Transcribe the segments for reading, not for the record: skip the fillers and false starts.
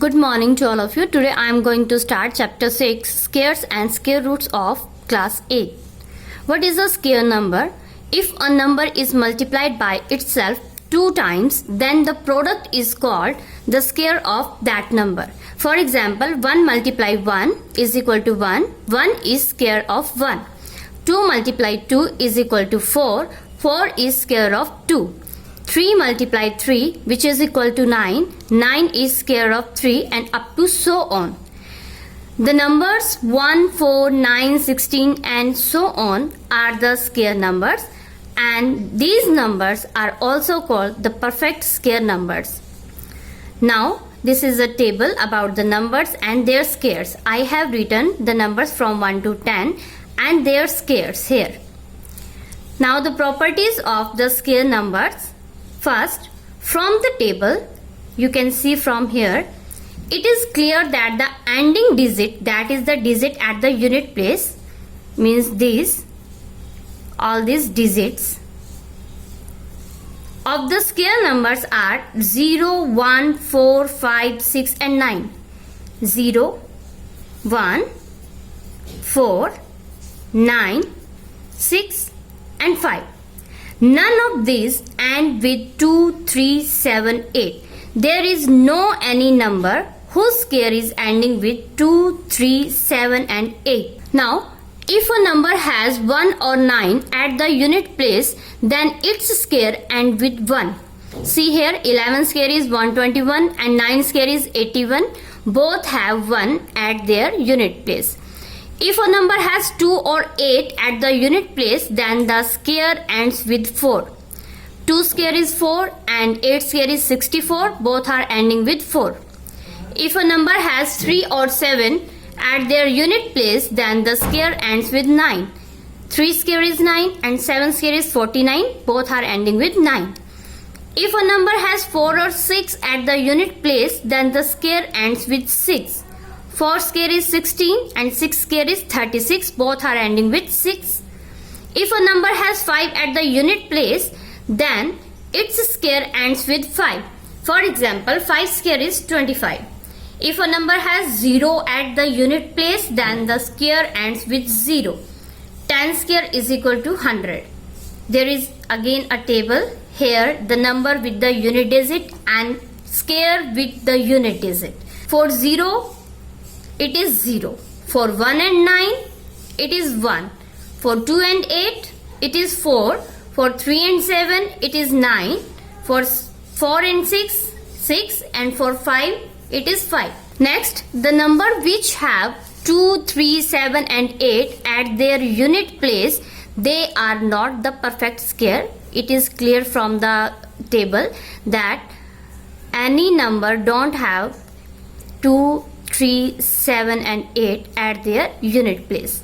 Good morning to all of you. Today I am going to start chapter 6, Squares and Square Roots of class 8. What is a square number? If a number is multiplied by itself 2 times, then the product is called the square of that number. For example, 1 multiply 1 is equal to 1. 1 is square of 1. 2 multiply 2 is equal to 4. 4 is square of 2. 3 multiply 3, which is equal to 9. 9 is square of 3, and up to so on. The numbers 1, 4, 9, 16 and so on are the square numbers, and these numbers are also called the perfect square numbers. Now, this is a table about the numbers and their squares. I have written the numbers from 1 to 10 and their squares here. Now, the properties of the square numbers. First, from the table, you can see from here, it is clear that the ending digit, that is the digit at the unit place, means all these digits of the square numbers are 0, 1, 4, 5, 6 and 9. 0, 1, 4, 9, 6 and 5. None of these end with 2, 3, 7, 8. There is no any number whose square is ending with 2, 3, 7 and 8. Now, if a number has 1 or 9 at the unit place, then its square ends with 1. See here, 11 square is 121 and 9 square is 81. Both have 1 at their unit place. If a number has 2 or 8 at the unit place, then the square ends with 4. 2 square is 4 and 8 square is 64. Both are ending with 4. If a number has 3 or 7 at their unit place, then the square ends with 9. 3 square is 9 and 7 square is 49. Both are ending with 9. If a number has 4 or 6 at the unit place, then the square ends with 6. 4 square is 16 and 6 square is 36. Both are ending with 6. If a number has 5 at the unit place, then its square ends with 5. For example, 5 square is 25. If a number has 0 at the unit place, then the square ends with 0. 10 square is equal to 100. There is again a table. Here the number with the unit digit and square with the unit digit. For 0, it is 0. For 1 and 9, it is 1. For 2 and 8, it is 4. For 3 and 7, it is 9. For 4 and 6, 6. And for 5, it is 5. Next, the number which have 2, 3, 7 and 8 at their unit place, they are not the perfect square. It is clear from the table that any number don't have 2, 3, 7 and 8 at their unit place.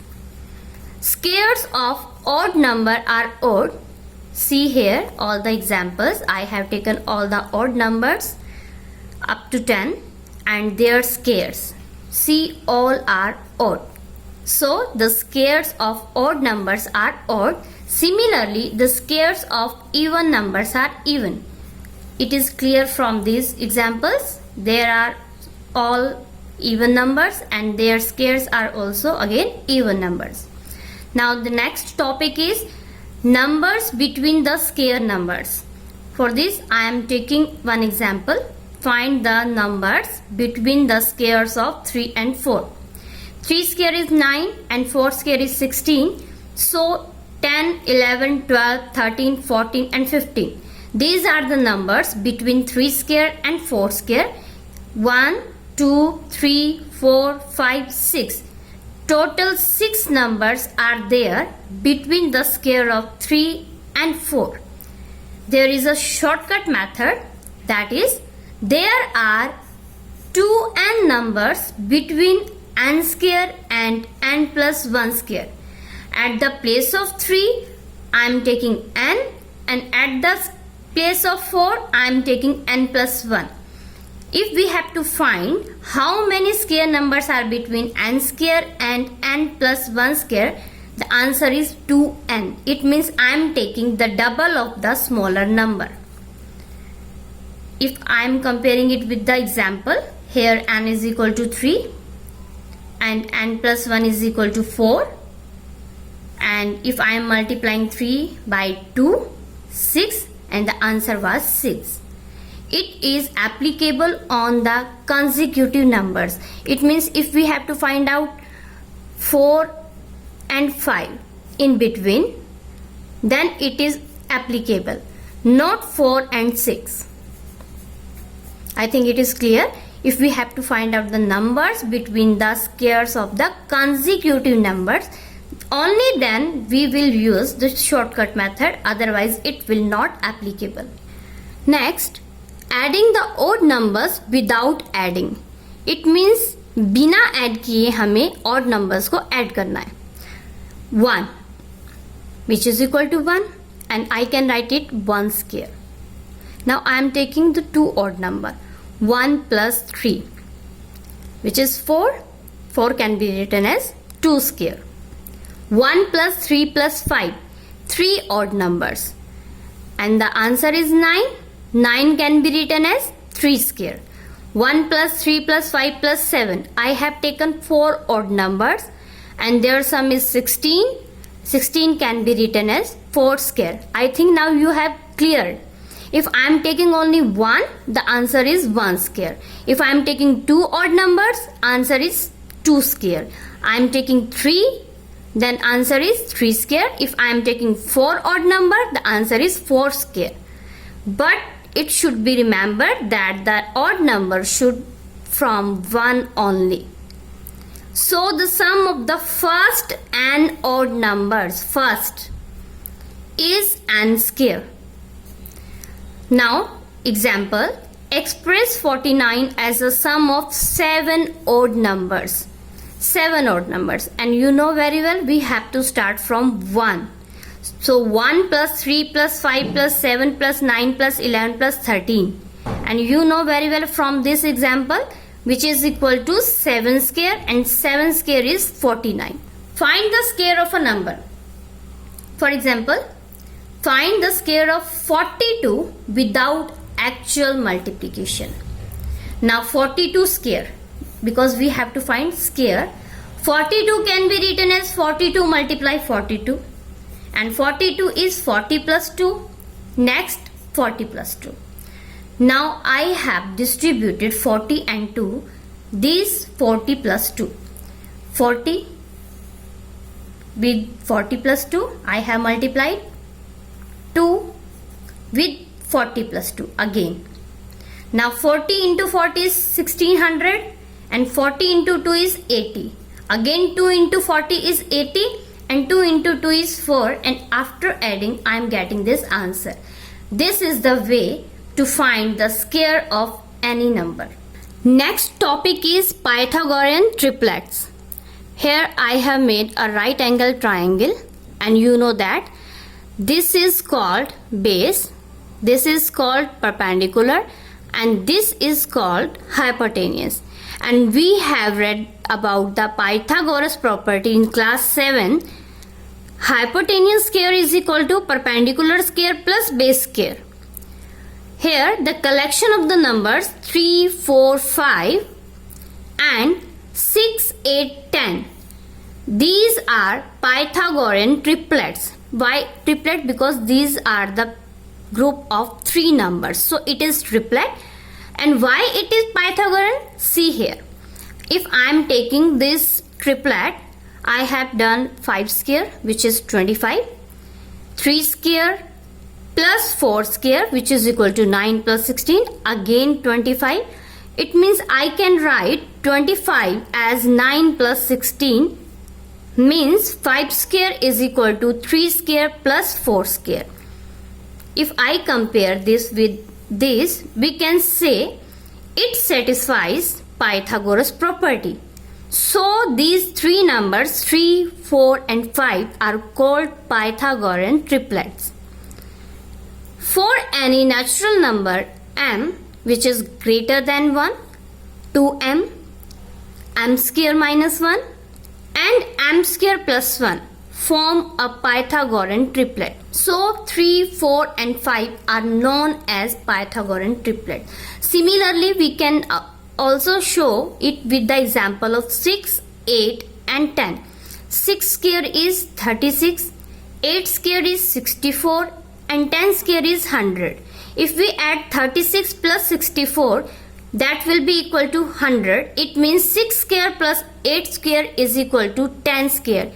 Squares of odd number are odd. See here all the examples. I have taken all the odd numbers up to 10 and their squares. See, all are odd. So the squares of odd numbers are odd. Similarly, the squares of even numbers are even. It is clear from these examples. There are all even numbers and their squares are also again even numbers. Now the next topic is numbers between the square numbers. For this I am taking one example. Find the numbers between the squares of 3 and 4. 3 square is 9 and 4 square is 16. So 10, 11, 12, 13, 14 and 15. These are the numbers between 3 square and 4 square. 1, 2, 3, 4, 5, 6. Total 6 numbers are there between the square of 3 and 4. There is a shortcut method, that is, there are 2 n numbers between n square and n plus 1 square. At the place of 3, I am taking n, and at the place of 4, I am taking n plus 1. If we have to find how many square numbers are between n square and n plus 1 square, the answer is 2n. It means I am taking the double of the smaller number. If I am comparing it with the example, Here n is equal to 3 and n plus 1 is equal to 4. And if I am multiplying 3 by 2, 6, and the answer was 6. It is applicable on the consecutive numbers. It means if we have to find out 4 and 5 in between, then it is applicable, not 4 and 6. I think it is clear. If we have to find out the numbers between the squares of the consecutive numbers, only then we will use the shortcut method, otherwise it will not applicable. Next, adding the odd numbers without adding. It means बिना add किए हमें odd numbers को add करना है. 1 which is equal to 1 and I can write it 1 square. Now I am taking the two odd number 1 plus 3 which is 4. 4 can be written as 2 square. 1 plus 3 plus 5, 3 odd numbers, and the answer is 9. 9 can be written as 3 square. 1 plus 3 plus 5 plus 7, I have taken 4 odd numbers and their sum is 16. 16 can be written as 4 square. I think now you have cleared. If I am taking only 1, the answer is 1 square. If I am taking 2 odd numbers, answer is 2 square. I am taking 3, then answer is 3 square. If I am taking 4 odd number, the answer is 4 square. But it should be remembered that the odd number should from 1 only. So the sum of the first n odd numbers first is n square. Now example, express 49 as a sum of 7 odd numbers. 7 odd numbers, and you know very well we have to start from 1. So 1 plus 3 plus 5 plus 7 plus 9 plus 11 plus 13. And you know very well from this example which is equal to 7 square, and 7 square is 49. Find the square of a number. For example, find the square of 42 without actual multiplication. Now 42 square, because we have to find square, 42 can be written as 42 multiply 42, and 42 is 40 plus 2. Next 40 plus 2. Now I have distributed 40 and 2, this 40 plus 2. 40 with 40 plus 2 I have multiplied, 2 with 40 plus 2 again. Now 40 into 40 is 1600 and 40 into 2 is 80. Again 2 into 40 is 80 and 2 into 2 is 4, and after adding I am getting this answer. This is the way to find the square of any number. Next topic is Pythagorean triplets. Here I have made a right angle triangle, and you know that this is called base, this is called perpendicular, and this is called hypotenuse. And we have read about the Pythagoras property in class 7. Hypotenuse square is equal to perpendicular square plus base square. Here the collection of the numbers 3, 4, 5 and 6, 8, 10. These are Pythagorean triplets. Why triplet? Because these are the group of 3 numbers. So it is triplet. And why it is Pythagorean? See here. If I am taking this triplet, I have done 5 square which is 25, 3 square plus 4 square which is equal to 9 plus 16, again 25. It means I can write 25 as 9 plus 16, means 5 square is equal to 3 square plus 4 square. If I compare this with this, we can say it satisfies Pythagoras property. So these 3 numbers 3, 4 and 5 are called Pythagorean triplets. For any natural number m which is greater than 1, 2m, m square minus 1 and m square plus 1 form a Pythagorean triplet. So 3, 4 and 5 are known as Pythagorean triplet. Similarly, we can also show it with the example of 6, 8 and 10. 6 square is 36, 8 square is 64 and 10 square is 100. If we add 36 plus 64, that will be equal to 100. It means 6 square plus 8 square is equal to 10 square.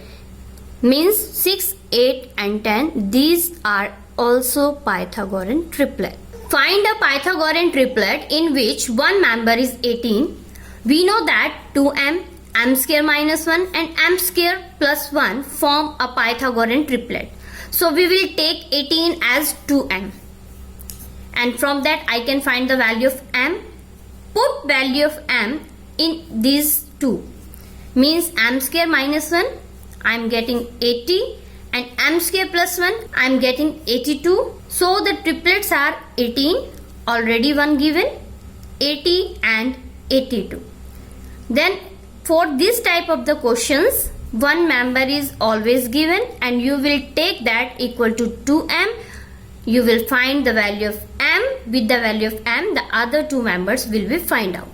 Means 6, 8 and 10. These are also Pythagorean triplet. Find a Pythagorean triplet in which one member is 18. We know that 2m, m square minus 1 and m square plus 1 form a Pythagorean triplet. So we will take 18 as 2m. And from that I can find the value of m. Put value of m in these two. Means m square minus 1, I am getting 80. And m square plus 1, I am getting 82. So the triplets are 18, already one given, 80 and 82. Then for this type of the questions, one member is always given and you will take that equal to 2m. You will find the value of m. With the value of m, the other two members will be find out.